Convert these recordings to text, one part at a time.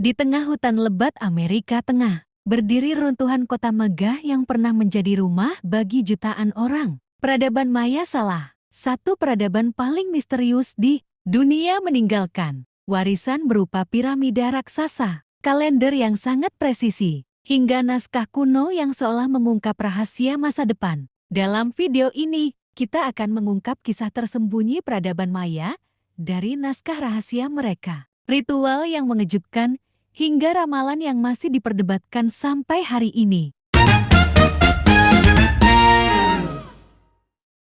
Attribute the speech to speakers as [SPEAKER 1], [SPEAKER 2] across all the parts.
[SPEAKER 1] Di tengah hutan lebat Amerika Tengah, berdiri runtuhan kota megah yang pernah menjadi rumah bagi jutaan orang. Peradaban Maya salah satu peradaban paling misterius di dunia meninggalkan warisan berupa piramida raksasa, kalender yang sangat presisi, hingga naskah kuno yang seolah mengungkap rahasia masa depan. Dalam video ini, kita akan mengungkap kisah tersembunyi peradaban Maya dari naskah rahasia mereka, ritual yang mengejutkan, hingga ramalan yang masih diperdebatkan sampai hari ini.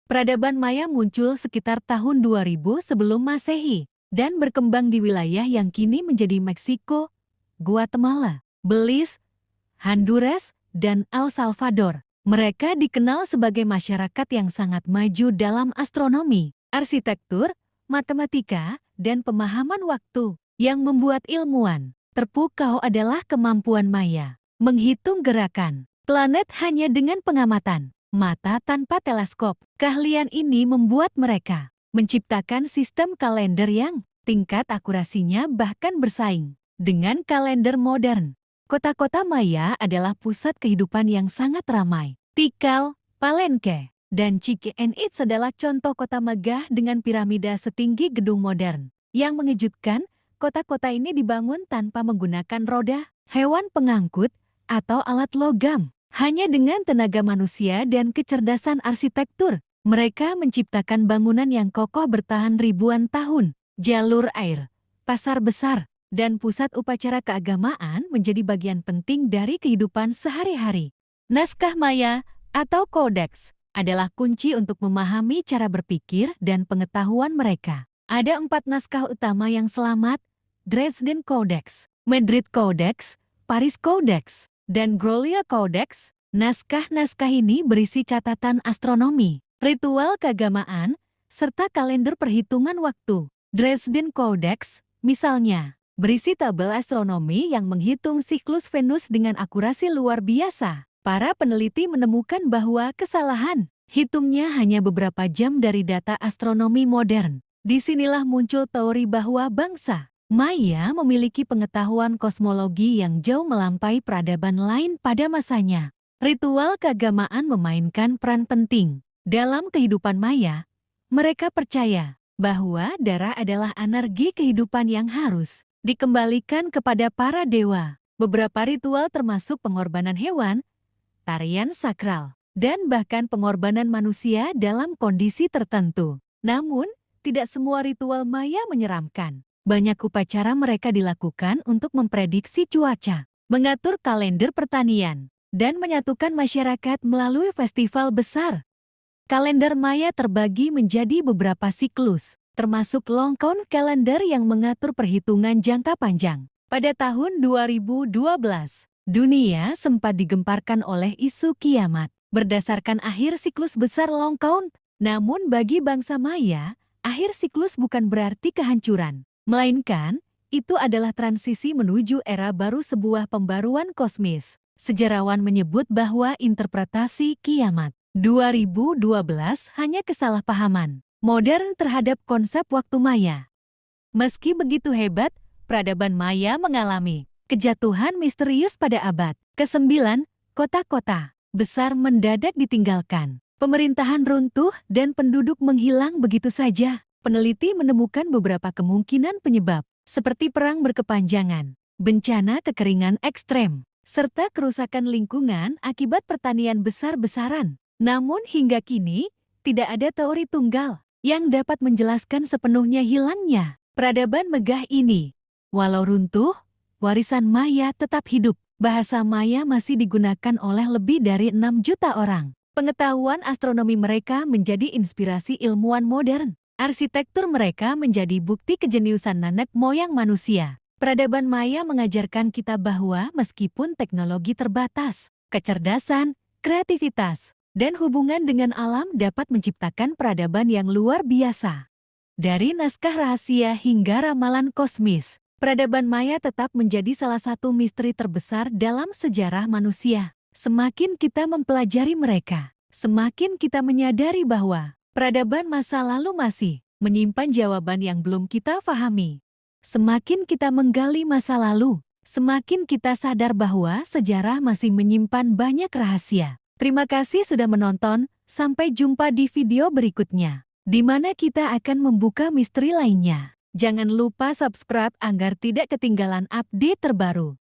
[SPEAKER 1] Peradaban Maya muncul sekitar tahun 2000 sebelum Masehi dan berkembang di wilayah yang kini menjadi Meksiko, Guatemala, Belize, Honduras, dan El Salvador. Mereka dikenal sebagai masyarakat yang sangat maju dalam astronomi, arsitektur, matematika, dan pemahaman waktu, yang membuat ilmuwan terpukau adalah kemampuan Maya menghitung gerakan planet hanya dengan pengamatan mata tanpa teleskop. Keahlian ini membuat mereka menciptakan sistem kalender yang tingkat akurasinya bahkan bersaing dengan kalender modern. Kota-kota Maya adalah pusat kehidupan yang sangat ramai. Tikal, Palenque, dan Chichen Itza adalah contoh kota megah dengan piramida setinggi gedung modern. Yang mengejutkan, kota-kota ini dibangun tanpa menggunakan roda, hewan pengangkut, atau alat logam. Hanya dengan tenaga manusia dan kecerdasan arsitektur, mereka menciptakan bangunan yang kokoh bertahan ribuan tahun. Jalur air, pasar besar, dan pusat upacara keagamaan menjadi bagian penting dari kehidupan sehari-hari. Naskah Maya atau Codex adalah kunci untuk memahami cara berpikir dan pengetahuan mereka. Ada 4 naskah utama yang selamat: Dresden Codex, Madrid Codex, Paris Codex, dan Grolier Codex. Naskah-naskah ini berisi catatan astronomi, ritual keagamaan, serta kalender perhitungan waktu. Dresden Codex, misalnya, berisi tabel astronomi yang menghitung siklus Venus dengan akurasi luar biasa. Para peneliti menemukan bahwa kesalahan hitungnya hanya beberapa jam dari data astronomi modern. Disinilah muncul teori bahwa bangsa Maya memiliki pengetahuan kosmologi yang jauh melampaui peradaban lain pada masanya. Ritual keagamaan memainkan peran penting dalam kehidupan Maya. Mereka percaya bahwa darah adalah energi kehidupan yang harus dikembalikan kepada para dewa. Beberapa ritual termasuk pengorbanan hewan, tarian sakral, dan bahkan pengorbanan manusia dalam kondisi tertentu. Namun, tidak semua ritual Maya menyeramkan. Banyak upacara mereka dilakukan untuk memprediksi cuaca, mengatur kalender pertanian, dan menyatukan masyarakat melalui festival besar. Kalender Maya terbagi menjadi beberapa siklus, termasuk long count calendar yang mengatur perhitungan jangka panjang. Pada tahun 2012, dunia sempat digemparkan oleh isu kiamat berdasarkan akhir siklus besar long count. Namun bagi bangsa Maya, akhir siklus bukan berarti kehancuran, melainkan itu adalah transisi menuju era baru, sebuah pembaruan kosmis. Sejarawan menyebut bahwa interpretasi kiamat 2012 hanya kesalahpahaman modern terhadap konsep waktu Maya. Meski begitu hebat, peradaban Maya mengalami kejatuhan misterius pada abad ke-9. Kota-kota besar mendadak ditinggalkan, pemerintahan runtuh, dan penduduk menghilang begitu saja. Peneliti menemukan beberapa kemungkinan penyebab, seperti perang berkepanjangan, bencana kekeringan ekstrem, serta kerusakan lingkungan akibat pertanian besar-besaran. Namun hingga kini, tidak ada teori tunggal yang dapat menjelaskan sepenuhnya hilangnya peradaban megah ini. Walau runtuh, warisan Maya tetap hidup. Bahasa Maya masih digunakan oleh lebih dari 6 juta orang. Pengetahuan astronomi mereka menjadi inspirasi ilmuwan modern. Arsitektur mereka menjadi bukti kejeniusan nenek moyang manusia. Peradaban Maya mengajarkan kita bahwa meskipun teknologi terbatas, kecerdasan, kreativitas, dan hubungan dengan alam dapat menciptakan peradaban yang luar biasa. Dari naskah rahasia hingga ramalan kosmis, peradaban Maya tetap menjadi salah satu misteri terbesar dalam sejarah manusia. Semakin kita mempelajari mereka, semakin kita menyadari bahwa peradaban masa lalu masih menyimpan jawaban yang belum kita pahami. Semakin kita menggali masa lalu, semakin kita sadar bahwa sejarah masih menyimpan banyak rahasia. Terima kasih sudah menonton, sampai jumpa di video berikutnya, di mana kita akan membuka misteri lainnya. Jangan lupa subscribe agar tidak ketinggalan update terbaru.